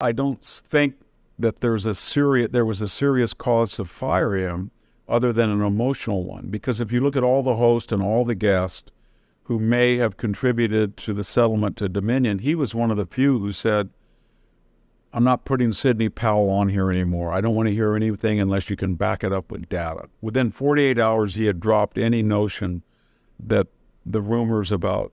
I don't think that there was a serious cause to fire him other than an emotional one. Because if you look at all the hosts and all the guests who may have contributed to the settlement to Dominion, he was one of the few who said, I'm not putting Sidney Powell on here anymore. I don't want to hear anything unless you can back it up with data. Within 48 hours, he had dropped any notion that the rumors about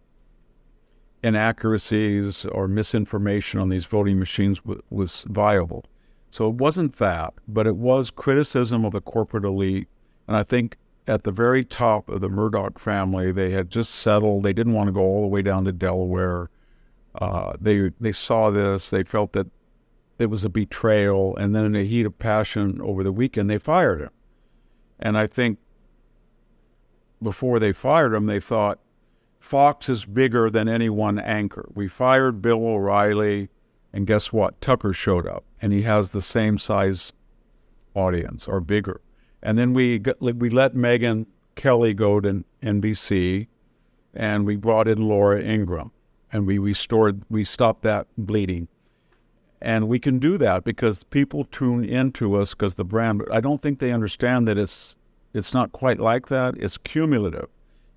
inaccuracies or misinformation on these voting machines was viable. So it wasn't that, but it was criticism of the corporate elite. And I think at the very top of the Murdoch family, they had just settled. They didn't want to go all the way down to Delaware. They saw this. They felt that it was a betrayal. And then in a heat of passion over the weekend, they fired him. And I think before they fired him, they thought, Fox is bigger than any one anchor. We fired Bill O'Reilly, and guess what? Tucker showed up, and he has the same size audience or bigger. And then we let Megyn Kelly go to NBC, and we brought in Laura Ingraham, and we stopped that bleeding. And we can do that because people tune into us because the brand. I don't think they understand that it's not quite like that. It's cumulative.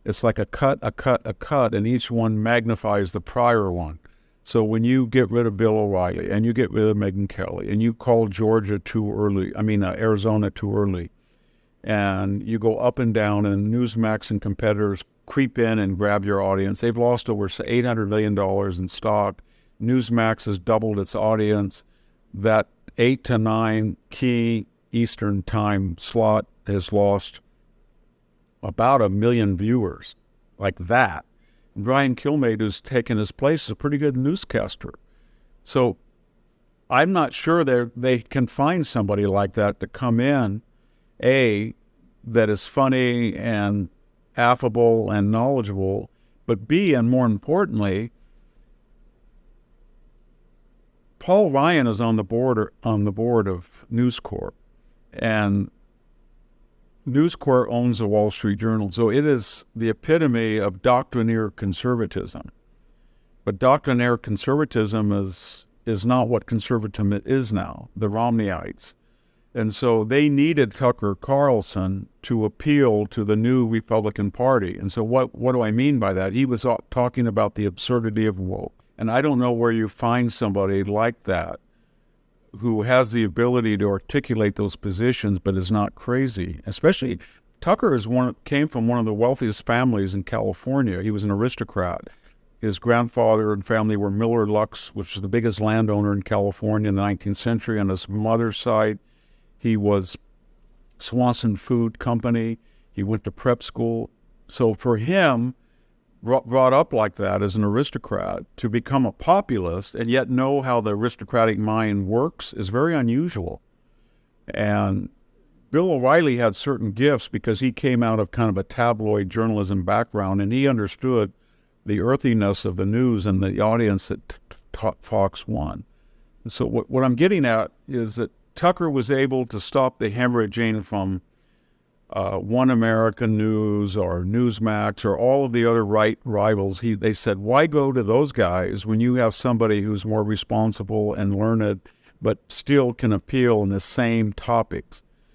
It's like a cut, and each one magnifies the prior one. So when you get rid of Bill O'Reilly and you get rid of Megyn Kelly and you call Arizona too early, and you go up and down and Newsmax and competitors creep in and grab your audience. They've lost over $800 million in stock. Newsmax has doubled its audience. That 8 to 9 key Eastern time slot has lost about 1 million viewers, like that. And Brian Kilmeade, who's taken his place, is a pretty good newscaster. So I'm not sure they can find somebody like that to come in, A, that is funny and affable and knowledgeable, but B, and more importantly, Paul Ryan is on the board of News Corp, and News Corp owns the Wall Street Journal, so it is the epitome of doctrinaire conservatism. But doctrinaire conservatism is not what conservatism is now, the Romneyites. And so they needed Tucker Carlson to appeal to the new Republican Party. And so what do I mean by that? He was talking about the absurdity of woke. And I don't know where you find somebody like that who has the ability to articulate those positions but is not crazy. Especially, Tucker came from one of the wealthiest families in California. He was an aristocrat. His grandfather and family were Miller Lux, which is the biggest landowner in California in the 19th century. On his mother's side, he was Swanson Food Company. He went to prep school. So for him, brought up like that as an aristocrat, to become a populist and yet know how the aristocratic mind works is very unusual. And Bill O'Reilly had certain gifts because he came out of kind of a tabloid journalism background, and he understood the earthiness of the news and the audience that Fox won. And so what I'm getting at is that Tucker was able to stop the hemorrhaging from One American News or Newsmax or all of the other right rivals. They said, why go to those guys when you have somebody who's more responsible and learned but still can appeal in the same topics?